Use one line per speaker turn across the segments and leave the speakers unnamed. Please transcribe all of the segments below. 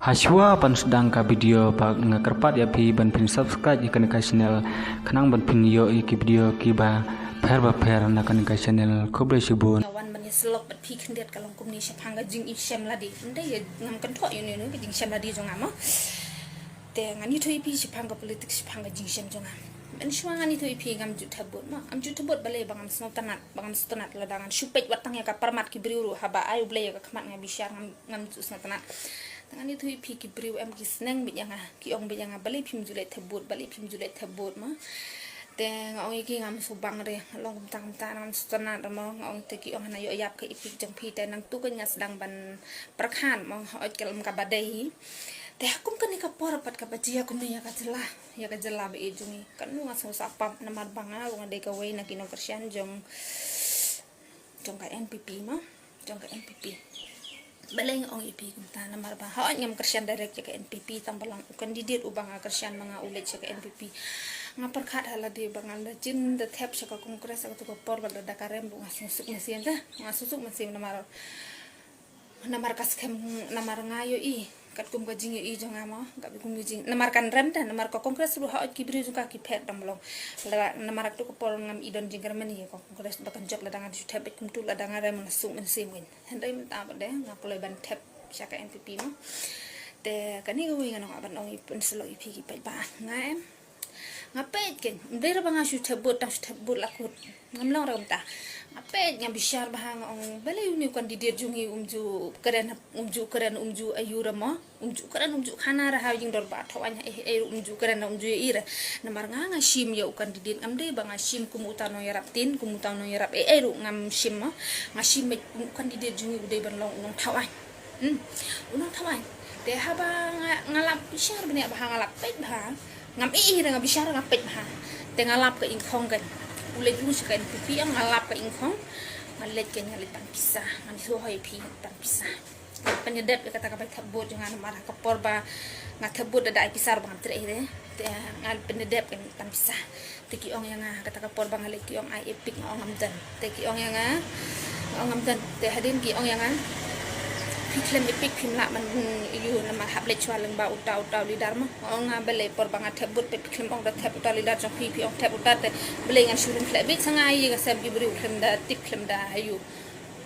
Haswa pan sedang ka video bag ngakerpat ya pi ban pin subscribe ya kan channel kanang ban pin yo ki video ki ba pher na kan channel khobre subun
wan man slok bat pi khendet kalong kum ni shapanga jing i shem ladi ndai ya ngam kan tho yo ne jing shem ladi jonga ma te ngani thoi pi shapanga politik shapanga jing shem jonga ben shwa ngani thoi pi ngam ju thabot ma am ju thabot bale bangam snotanat la dangan shupet watang ya ka parmat ki briuru haba ayu ble ya ka khmat ngam bishar ngam ju snotanat ngani thui pi ki briu em ki sneng bi yanga ki ong bi yanga bali phim julet thabut ma te ngong ki ngam su bang re long tam ta ngam stana mo ngong te ki ong na yo yap ka ipik jang pi te nang tu ka nya sedang ban prakhan mo oj kelam ka badai te kum kan ka por pat ka bajia kum ni ya ka jela be jungi kan nu ngaso sapam na mar banga ngong de ka wei na kino kersian jong ka NPP ma jong ka NPP baleng ong ipi kunta na marba ha ngam kersian direct ke NPP tambalang kandidat ubang kersian mga ulit ke NPP nga perkhat hala di bangal da jin da thep sa kongres ka to por bal da karem bu ngasusuk mesin da ngasusuk mesin namar kas kem namar ngayo i kat kum ka jing i jonga ma ga bi kum jing namar kan rem da namar ka kongres ru ha ki bri ka ki phet damlong namar to ko por ngam idon jing germany ko kongres ba kan jok la danga di thep kum tu la danga rem ngasuk mesin win hendai menta ba de ngapole ban thep sa ka NPP ma te kani go winga no ban ong i penselo i pi ki pa ba ngaem ngapet ken ndera banga shu thabut lakut ngamlang ram ta ngapet nya bishar bahang ong bale uni kandidat jungi umju keren ayura mo umju khana ra ha jing dor ba thawanya umju keren umju ira namar nga shim ya kandidat amde banga shim kumutano yarap tin kumutano yarap ru ngam shim mo ngashim kandidat jungi ude ban long unong thawai unong thawai de haba ngalap bishar bani bahang ngalap pet bahang ngam ngam bishara ngapet ha te ngalap ka ingkhong kan ulet lu sa NPP ang ngalap ka ingkhong ngalet ka ngalet pan pisah ngam so hoy pi pan pisah penyedap kata ka thabot jangan marah ka porba ngathabot da ai pisar bang tre te ngal penyedap kan pan pisah te ki ong yang kata ka porba ngalet ki ong ai epic ong ngamdan te ki ong yang ong ngamdan te hadin ki ong yang film epic film la man yu na ma hable chwa lang ba uta lidar ma ong bele por banga thabut pe film ong da thab uta lidar jong pi ong thab uta te bele ngan shurin fle bit sanga yi ga sam bi bri film da tip film da ayu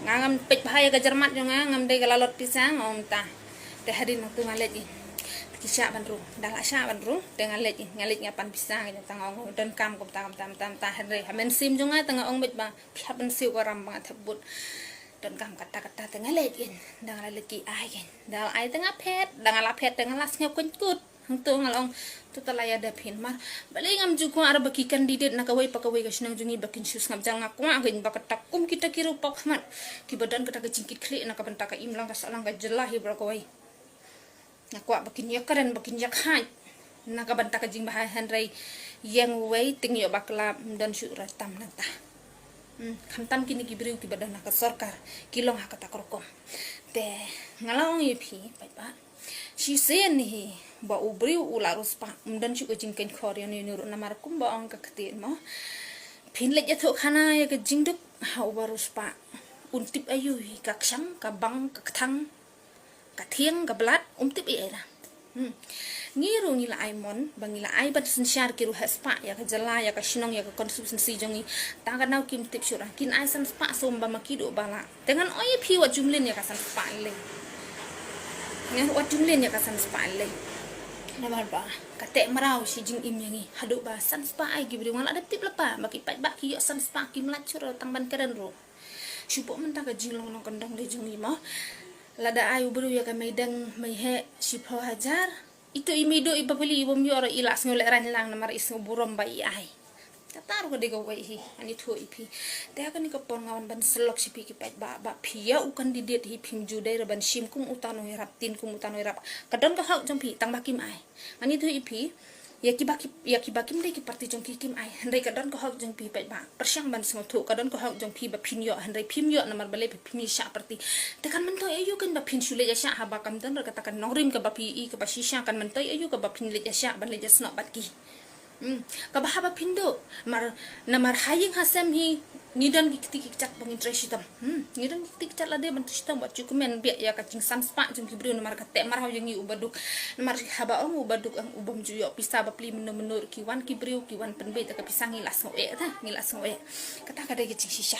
ngam pe bahaya ga jermat jong ngam de ga lalot pisang om ta te hadin tu ngalet ji kisha ban ru dala sha ban ru te ngalet ngapan pisang ga tang ong don kam ko tam henre hamen sim jong tang ong bet ba phaban siu ko ram banga thabut don kam kata-kata tengah lagi dengan lagi ai kan dal ai tengah pet dengan lapet tengah las ngap kunkut hangtu ngalong tu talaya da pin mar bali ngam ju ko arba ki kandidat na kawai pakawai ka sinang jungi bakin sus ngam jang ngak wa ngin bakatak kum kita kiru pak mat ki badan kita ka jingkit kli na ka benta ka imlang ka salang ka jelah hi brakawai ngakwa bakin ya karen bakin ya khai na ka benta ka jing bahai henry yang wei ting yo bakla dan syura tam nata khamtam kini ki briu ki badan ka sarkar kilong ha kata korkom te ngalong yipi pa si sen ni ba ubriu ularus pa dan chu ka jingken khorian ni nur namar kum ba ong ka khatin mo phin le ja tho khana ya ka jingduk ha ubarus pa untip ayu ka ksam ka bang ka thang ka thieng ka blat tip era ngiru ngila aimon bangila ai bat sensyar kiru haspa ya ka jala ya ka shinong ya ka konsumsi jongi tangka nau kim tip syura kin ai san spa somba makido bala dengan oi pi wa jumlin ya ka san spa le ngan wa jumlin ya ka san spa le namar ba ka te marau si jing im yangi hadu ba san spa ai gibri wala ada tip lepa baki pat ba ki yo san spa kim la chura tang ban keren ro syupo menta ka jing long nong kandang le jongi mo lada ayu bru ya ka meidang mehe si pro hajar itu imido ibabili ibom yoro ilas ngole ran lang namar is burom bai ai tatar ko dego wai hi ani thu ipi te ka ni ko pon ngawan ban selok si pi ki pet ba phia u kandidat hi phim ju dai ban sim kum utano rap tin kum utano rap kadon ka hau jong pi tang bakim ai ani thu ipi ya ki bakim dai ki parti jong ki kim ai handai kadon ko hau jong pi pet ba persyang ban sngo thu kadon ko hau jong pi ba phin yo handai phim yo namar bale phim sha parti te kan man to ayu kan ba phin sule ya sha ha ba kam dan katakan nongrim ka ba pi i ka ba shisha kan man to ayu ka ba phin le ya sha ban le ja snok bat ki Kabahaba pindo namar haying hasem hi ngidan gikti cak bangin tresitam ngidan gikti cak lade ban tresitam wat cukumen biak ya kacing samspa jum kibru namar kate mar hayangi ubaduk namar haba ong ubaduk ang ubam juyo pisa bapli menur kiwan kibru kiwan penbe ta pisangi las ngoe ta ngilas ngoe kata kada gicing shisha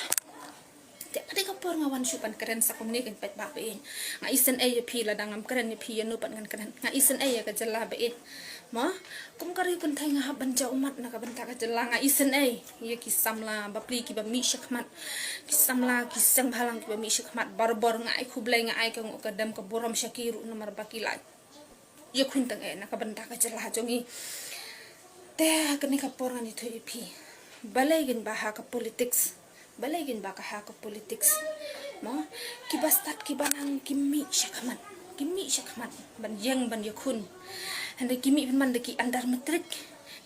ada kapor ngawan syupan keren sakomni kan pet bapein nga isen ay pi la dangam keren ni pi no pan kan keren nga isen ay ka jella bein ma kum kari kun thai nga banja umat na ka banta ka jella nga isen ay ye kisamla bapli ki ba mi shakmat kisamla kisang balang ki ba mi shakmat barbor nga ay kublay nga ay ka ngo kadam ka boram shakiru nomor bakilay ye kun tang na ka banta ka jella jongi te kani kapor nga ni thoi pi balay gin baha ka politics balagin ba ka politics mo kibastat kibanang kimi syakmat ban yang ban yakun hande kimi man deki andar metrik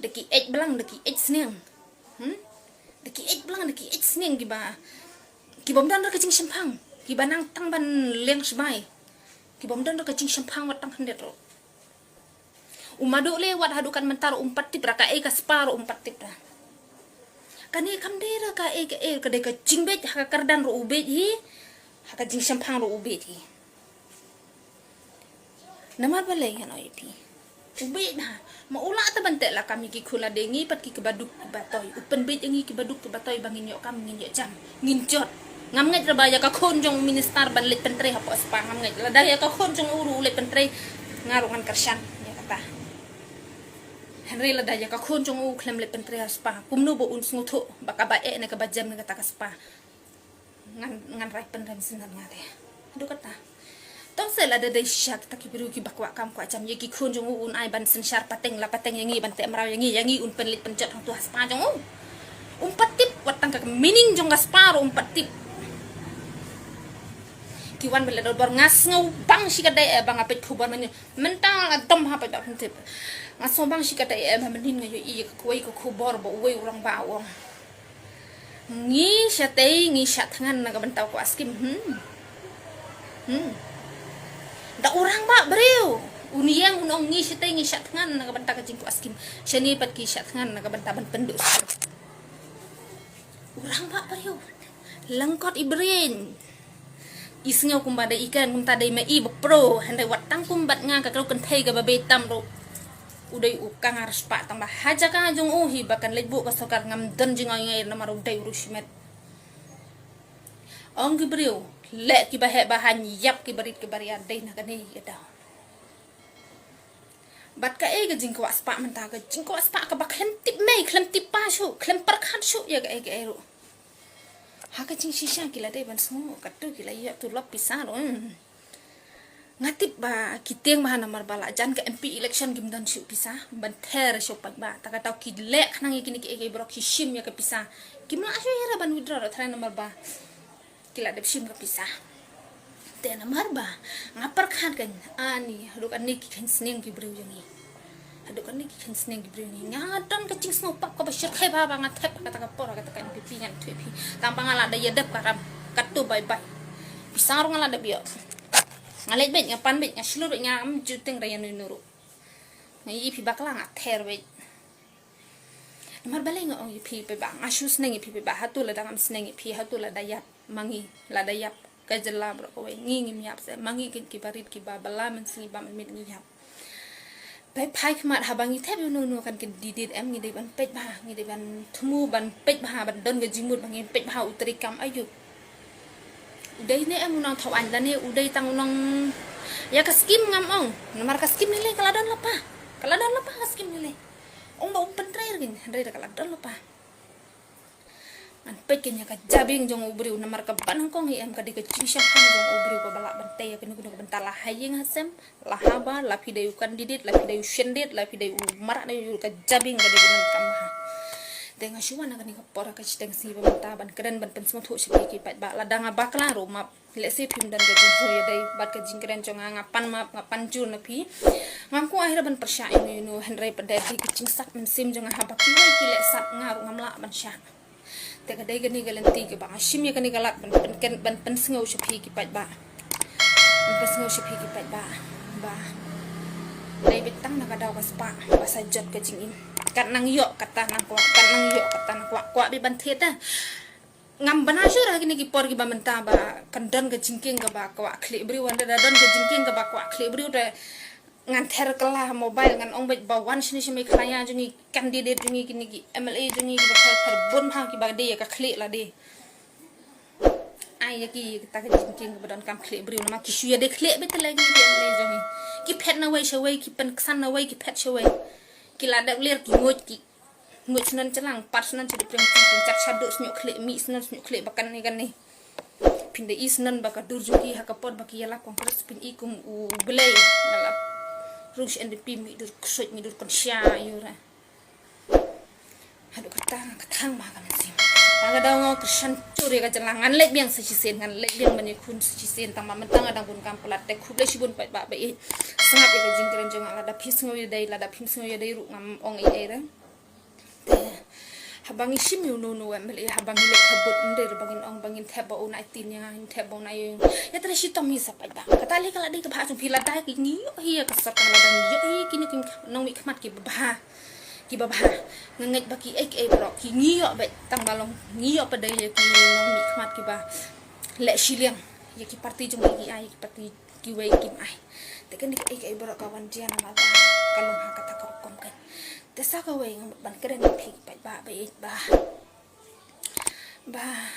deki 8 belang deki 8 sneng deki 8 belang deki 8 sneng kibom dan kecing sempang kibanang tang ban leng sbai kibom dan kecing sempang watang hendet ro umado lewat hadukan mentar umpat tip raka ka separo umpat tip dah kani kamdera ka ka de ka jingbet ha kardan ro ubet hi ha ka jing sampang ro ubet hi namar balai han oipi ubet na maula ta bante la kami ki khula de ngi pat ki baduk batoy upen bet ngi ki baduk batoy bangin yo kam ngin yo jam ngin jot ngam ngai rabaya ka khon jong minister ban let pentre ha pos pa ngam ngai la daya ka khon jong uru let pentre ngarungan kersan ya kata Henry la daya ka khon jong u klem le pentre spa kumno bo un snguto baka bae na ka bajam na ka spa ngan rai penrem sinan ngate do kata tong se la de syak ta ki biru ki bakwa kam kwa jam ye ki khon jong u un ai ban sen syar pateng la pateng yangi ban te maraw yangi un penlit pencet hang tu spa jong u patip watang ka mining jong spa ro patip kiwan bela dor ngas ngau bang si kadai bang apet khubar mentang atom ha pa tip ngaso bang si kadai menin ngayo i kuai ko khubor bo wei urang ba wong ngi syatei ngi syatngan na kabentau ko askim da urang ba breu uniang unong ngi syatei ngi syatngan na kabenta ka jingku askim syani pat ki syatngan na kabenta ban pendus urang ba breu langkot ibrin isngaw kumbada ikan kum tadai mai pro handai watang kumbat nga ka kan thai ga babetam ro udai ukang harus pak tambah haja ka jong uhi bakan lebu ka sokar ngam dan jingai ngai na maru dai urusmet ong gibriu le ki bahe bahan yap ki barit ki barian dai na kani ada bat ka e ga jingko aspa menta ga jingko aspa ka bak klem tip mai klem tip pa shu klem parkhat shu ya ga e ro haka cing shisha kila dai ban semua katu kila iya tu lop pisah ro ngatip ba kiteng ba namar bala jan ke MP election gimdan shu pisah ban ter shu pak ba ta kata ki lek nang ikini ki bro ki shim ya ke pisah gimla ashu ya ban withdraw ro thara namar ba kila de shim ke pisah te namar ba ngapar khan kan ani hadu kan ni ki kan sneng ki bro yangi hadu kan ni ki kan sneng ki bro ni ngadan ke cing snopak ko ba shir khai ba ngat thep kata ka por kata kan pipi ngan thepi tampang ala da yedep karam katu bye bye pisah ro ngala da bio ngalet bet ngapan bet ngaslu bet ngam juting rayan nuru ngai ipi bakla ngat ther bet mar balai ngo ipi pe ba ngasu sneng ipi pe ba hatu la dangam sneng ipi hatu la dayap mangi la dayap kajela bro ko ngi nyap se mangi ki barit ki ba bala men si ba mit ngi nyap pe pai khmat habangi thep nu kan ki didit em ngi de ban pet ba ngi de ban thumu ban pet ba ban don ga jimut bangi pet ba utri kam ayu udai ne em unang thau an dane udai tang unang ya ka skim ngam ong namar ka skim nile kaladon lapa ka skim nile ong ba pentrair gin ndai da kaladon lapa an pekenya ka jabing jong ubri namar ka ban kong em ka de ka chisha kan jong ubri ko balak bante ya kini kuno bentala haying hasem lahaba la pidai ukan didit la pidai shendit la pidai umar na yu ka jabing ka de gunan kamha dengan syuan akan ni kapora ka chiteng si bamta ban keren ban pensmo thu shi ki pat ba la danga bakla ro map le se phim dan ga jin so ya dai bat ka jing keren chong ngapan map ngapan jur na phi ngam ko ahira ban persya ini no henrai pada ki kicing sak men sim jong ha ba ki wai ki le sat ngaru ngamla ban sya te ka dai gani galanti ke ba shim ya kani galak ban pensngau shi phi ki pat ba ban pensngau shi phi ki pat ba dai betang na ka daw ka spa ba sa jot ka jing in kat nang yok kata nang kwa bi ban thet dah ngam bana syurah gini ki por ki ba menta ba kandan ke jingking ke ba kwa klik bri wanda da don ke jingking ke ba kwa klik bri udah ngan ter kelah mobile ngan ong ba wan sini sini klaya jungi candidate jungi kini ki MLA jungi ki ba ter bon ha ki ba de ka klik lah de ai ki ta ke jingking ke ba don kam klik bri nama ki shuya de klik betul lagi ki MLA jungi ki pet na wai shawai ki pen ksan na wai ki pet shawai ki la dak lir ki ngoj ki ngoj senan celang pat senan jadi prem cat syaduk senyuk klik mi senan senyuk klik bakan ni kan ni pindah i senan baka durjuki hakapot baki yala kongres pin i kum u belai dalam rush and pi mi dur kusut mi dur konsya yura aduh katang ma kan sim tangga daw kersan curi ka celangan lek biang sejisen ngan lek biang menyekun sejisen tang mentang adang bun kampelat tek kuble sibun pat ba be sangat ya jingkeren jeng ala da pis ngoy dai la da pis ngoy dai ru ngam ong ai ra habang isim yu no MLA habang lek habut nder bangin ong bangin theba una tin yang theba una ya terus tom hi sapai ba kata le kala di ke bha jung pila dai ki ni yo hi ka sat kala dang yo hi kini kim nong mi khmat ki ba nganget baki ek bro ki ni yo be tang balong ni yo padai ya ki nong mi khmat ki ba le shiliang ya ki parti jung ki ai ki parti ki wei kim ai tekan dik ek bro kawan jian ma ba kalong ha kata ko kom kan tesa ka wei ngam ban keren phi ba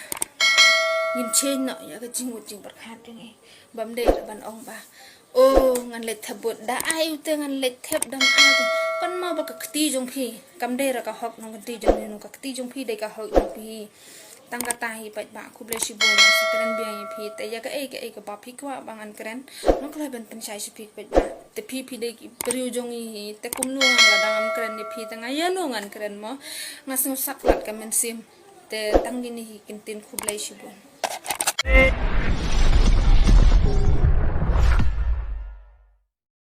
nhìn trên nọ ya cái ching berkat ni bam de ban ong ba oh ngan let thabut da ai te ngan let thep dam ai kon ma ba ka kti jong phi kam de ra ka hok nong kti jong ni ka kti jong phi de ka hok jong phi tang ka tai ba ku ble shi bon sa kren biang phi te ya ka ai ka ba phi kwa bangan kren no kla ben pen sai shi phi ba te phi de ki priu jong hi te kum nu la dangam kren ni phi tanga ya no ngan kren mo ngasung saklat ka men sim te tang ni hi kin tin ku ble shi bon